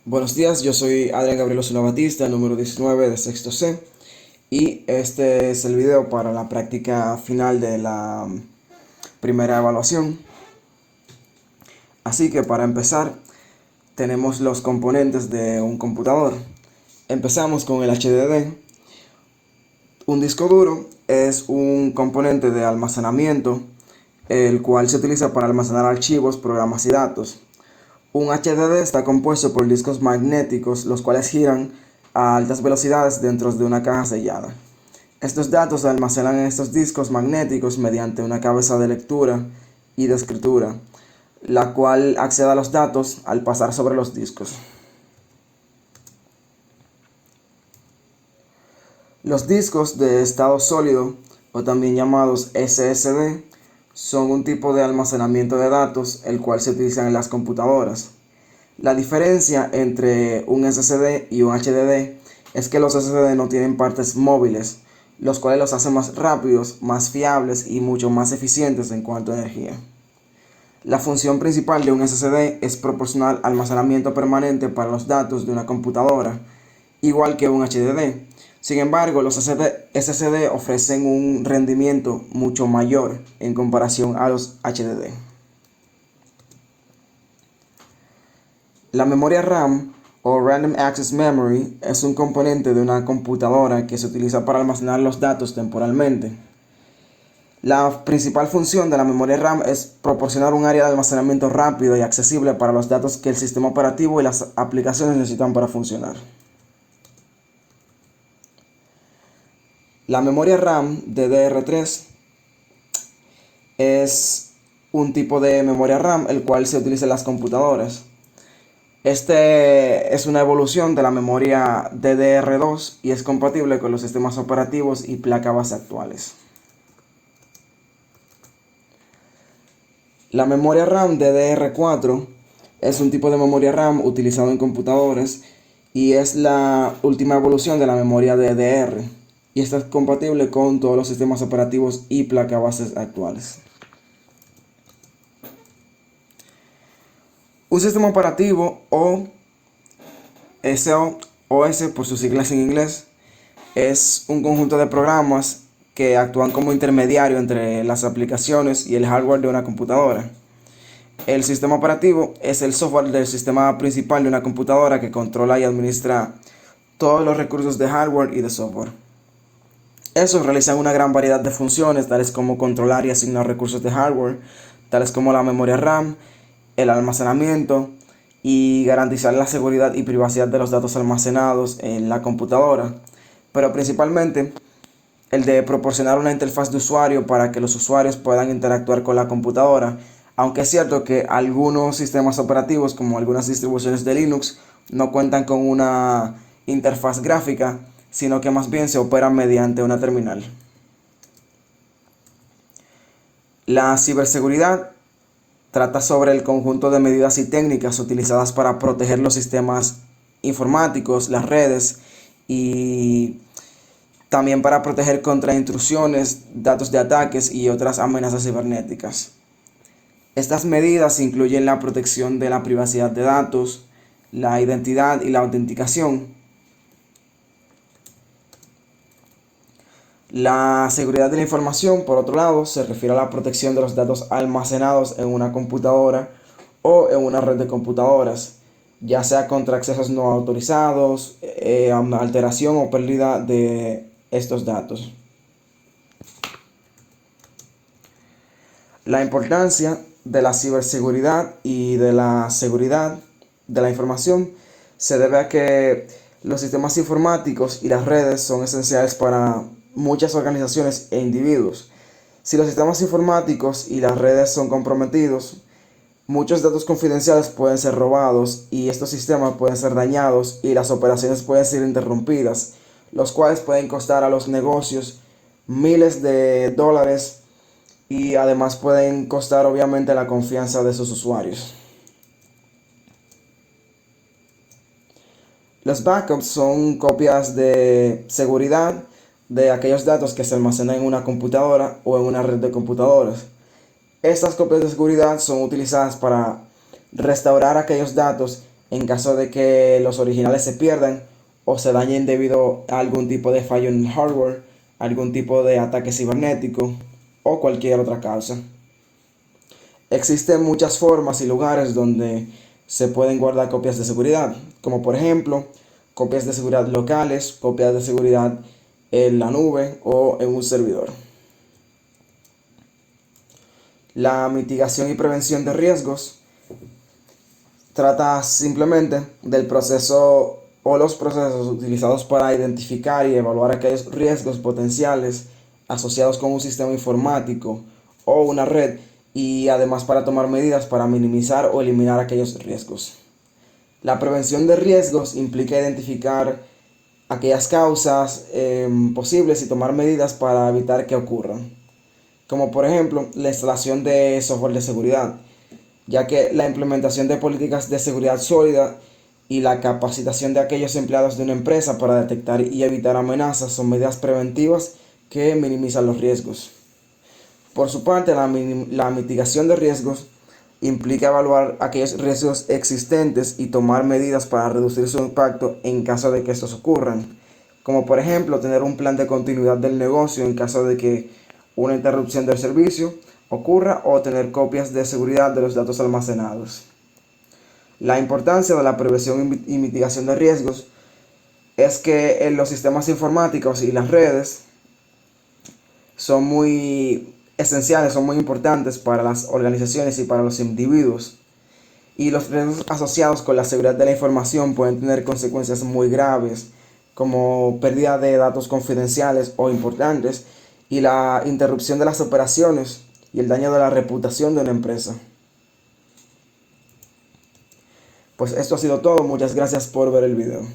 Buenos días, yo soy Adrián Gabriel Osuna Batista, número 19 de sexto C, y este es el video para la práctica final de la primera evaluación. Así que para empezar, tenemos los componentes de un computador. Empezamos con el HDD. Un disco duro es un componente de almacenamiento, el cual se utiliza para almacenar archivos, programas y datos. Un HDD está compuesto por discos magnéticos, los cuales giran a altas velocidades dentro de una caja sellada. Estos datos se almacenan en estos discos magnéticos mediante una cabeza de lectura y de escritura, la cual accede a los datos al pasar sobre los discos. Los discos de estado sólido, o también llamados SSD, son un tipo de almacenamiento de datos el cual se utiliza en las computadoras. La diferencia entre un SSD y un HDD es que los SSD no tienen partes móviles, los cuales los hacen más rápidos, más fiables y mucho más eficientes en cuanto a energía. La función principal de un SSD es proporcionar almacenamiento permanente para los datos de una computadora, igual que un HDD. Sin embargo, los SSD ofrecen un rendimiento mucho mayor en comparación a los HDD. La memoria RAM o Random Access Memory es un componente de una computadora que se utiliza para almacenar los datos temporalmente. La principal función de la memoria RAM es proporcionar un área de almacenamiento rápido y accesible para los datos que el sistema operativo y las aplicaciones necesitan para funcionar. La memoria RAM DDR3 es un tipo de memoria RAM el cual se utiliza en las computadoras. Este es una evolución de la memoria DDR2 y es compatible con los sistemas operativos y placa base actuales. La memoria RAM DDR4 es un tipo de memoria RAM utilizado en computadores y es la última evolución de la memoria DDR y está compatible con todos los sistemas operativos y placa bases actuales. Un sistema operativo o OS por sus siglas en inglés es un conjunto de programas que actúan como intermediario entre las aplicaciones y el hardware de una computadora. El sistema operativo es el software del sistema principal de una computadora que controla y administra todos los recursos de hardware y de software. Estos realizan una gran variedad de funciones, tales como controlar y asignar recursos de hardware, tales como la memoria RAM, el almacenamiento y garantizar la seguridad y privacidad de los datos almacenados en la computadora, pero principalmente el de proporcionar una interfaz de usuario para que los usuarios puedan interactuar con la computadora, aunque es cierto que algunos sistemas operativos, como algunas distribuciones de Linux, no cuentan con una interfaz gráfica, sino que más bien se operan mediante una terminal. La ciberseguridad trata sobre el conjunto de medidas y técnicas utilizadas para proteger los sistemas informáticos, las redes y también para proteger contra intrusiones, datos de ataques y otras amenazas cibernéticas. Estas medidas incluyen la protección de la privacidad de datos, la identidad y la autenticación. La seguridad de la información, por otro lado, se refiere a la protección de los datos almacenados en una computadora o en una red de computadoras, ya sea contra accesos no autorizados, alteración o pérdida de estos datos. La importancia de la ciberseguridad y de la seguridad de la información se debe a que los sistemas informáticos y las redes son esenciales para muchas organizaciones e individuos. Si los sistemas informáticos y las redes son comprometidos, muchos datos confidenciales pueden ser robados y estos sistemas pueden ser dañados y las operaciones pueden ser interrumpidas, los cuales pueden costar a los negocios miles de dólares y además pueden costar obviamente la confianza de sus usuarios. Los backups son copias de seguridad de aquellos datos que se almacenan en una computadora o en una red de computadoras. Estas copias de seguridad son utilizadas para restaurar aquellos datos en caso de que los originales se pierdan o se dañen debido a algún tipo de fallo en el hardware, algún tipo de ataque cibernético o cualquier otra causa. Existen muchas formas y lugares donde se pueden guardar copias de seguridad, como por ejemplo copias de seguridad locales, copias de seguridad en la nube o en un servidor. La mitigación y prevención de riesgos trata simplemente del proceso o los procesos utilizados para identificar y evaluar aquellos riesgos potenciales asociados con un sistema informático o una red, y además para tomar medidas para minimizar o eliminar aquellos riesgos. La prevención de riesgos implica identificar aquellas causas posibles y tomar medidas para evitar que ocurran, como por ejemplo la instalación de software de seguridad, ya que la implementación de políticas de seguridad sólida y la capacitación de aquellos empleados de una empresa para detectar y evitar amenazas son medidas preventivas que minimizan los riesgos. Por su parte, la mitigación de riesgos implica evaluar aquellos riesgos existentes y tomar medidas para reducir su impacto en caso de que estos ocurran, como por ejemplo tener un plan de continuidad del negocio en caso de que una interrupción del servicio ocurra o tener copias de seguridad de los datos almacenados. La importancia de la prevención y mitigación de riesgos es que en los sistemas informáticos y las redes son muy esenciales, son muy importantes para las organizaciones y para los individuos. Y los riesgos asociados con la seguridad de la información pueden tener consecuencias muy graves, como pérdida de datos confidenciales o importantes y la interrupción de las operaciones y el daño de la reputación de una empresa. Pues esto ha sido todo, muchas gracias por ver el video.